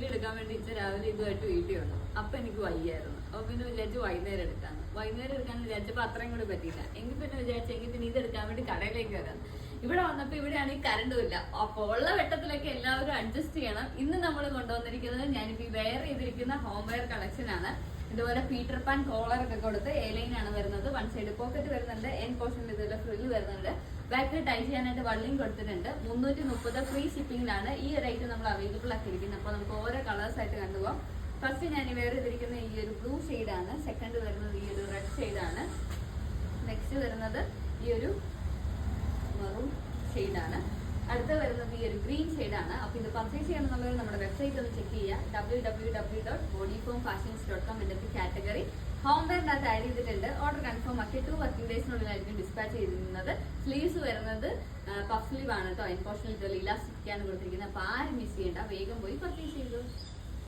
Video എടുക്കാൻ വേണ്ടി ഇച്ച രാവിലെ ഇതുമായിട്ട് വീട്ടിൽ വന്നു. അപ്പൊ എനിക്ക് വയ്യായിരുന്നു. അപ്പൊ പിന്നെ വിചാരിച്ചു വൈകുന്നേരം എടുക്കാൻ വിചാരിച്ചപ്പോ അത്രയും കൂടി പറ്റിയില്ല. എങ്കിൽ പിന്നെ വിചാരിച്ചെങ്കിൽ പിന്നെ ഇതെടുക്കാൻ വേണ്ടി കടയിലേക്ക് വരാം. ഇവിടെ വന്നപ്പോ ഇവിടെയാണെങ്കിൽ കറണ്ടും ഇല്ല. അപ്പൊ ഉള്ള വെട്ടത്തിലൊക്കെ എല്ലാവരും അഡ്ജസ്റ്റ് ചെയ്യണം. ഇന്ന് നമ്മൾ കൊണ്ടുവന്നിരിക്കുന്നത് ഞാനിപ്പോ വെയർ ചെയ്തിരിക്കുന്ന ഹോം വെയർ കളക്ഷൻ ആണ്. ഇതുപോലെ പീറ്റർ പാൻ കോളർ ഒക്കെ കൊടുത്ത് എലൈൻ ആണ് വരുന്നത്. വൺ സൈഡ് പോക്കറ്റ് വരുന്നുണ്ട്, എൻ പോർഷനിൽ ഇതുപോലെ ഫ്രിൽ വരുന്നുണ്ട്. ബാക്കിൽ ടൈ ചെയ്യാനായിട്ട് വള്ളിയും കൊടുത്തിട്ടുണ്ട്. 330 ഫ്രീ ഷിപ്പിംഗിലാണ് ഈ ഒരു ഐറ്റം നമ്മൾ അവൈലബിൾ ആക്കിയിരിക്കുന്നത്. അപ്പൊ നമുക്ക് ഓരോ കളേഴ്സ് ആയിട്ട് കണ്ടുപോകാം. ഫസ്റ്റ് ഞാൻ വെയർ ചെയ്തിരിക്കുന്ന ഈ ഒരു ബ്ലൂ ഷെയ്ഡാണ്. സെക്കൻഡ് വരുന്നത് ഈ ഒരു റെഡ് ഷെയ്ഡാണ്. നെക്സ്റ്റ് വരുന്നത് ഈ ഒരു മെറൂൺ ഷെയ്ഡാണ്. അടുത്ത വരുന്നത് ഈ ഒരു ഗ്രീൻ ഷെയ്ഡാണ്. അപ്പൊ ഇത് പർച്ചേസ് ചെയ്യണമെന്നുള്ളത് നമ്മുടെ വെബ്സൈറ്റ് ഒന്ന് ചെക്ക് ചെയ്യുക. www.bodyformfashions.com ഇതിന്റെ കാറ്റഗറി ഹോം വെയറിനകത്ത് ആഡ് ചെയ്തിട്ടുണ്ട്. ഓർഡർ കൺഫേം ആക്കി 2 വർക്കിംഗ് ഡേയ്സിനുള്ളിലായിരിക്കും ഡിസ്പാച്ച് ചെയ്തിരുന്നത്. സ്ലീവ്സ് വരുന്നത് പഫ് സ്ലീവ് ആണ് കേട്ടോ. ഇൻപോർഷനിൽ ഇലാസ്റ്റിക് ആണ് കൊടുത്തിരിക്കുന്നത്. അപ്പൊ ആരും മിസ് ചെയ്യേണ്ട, വേഗം പോയി പർച്ചേസ് ചെയ്യുക.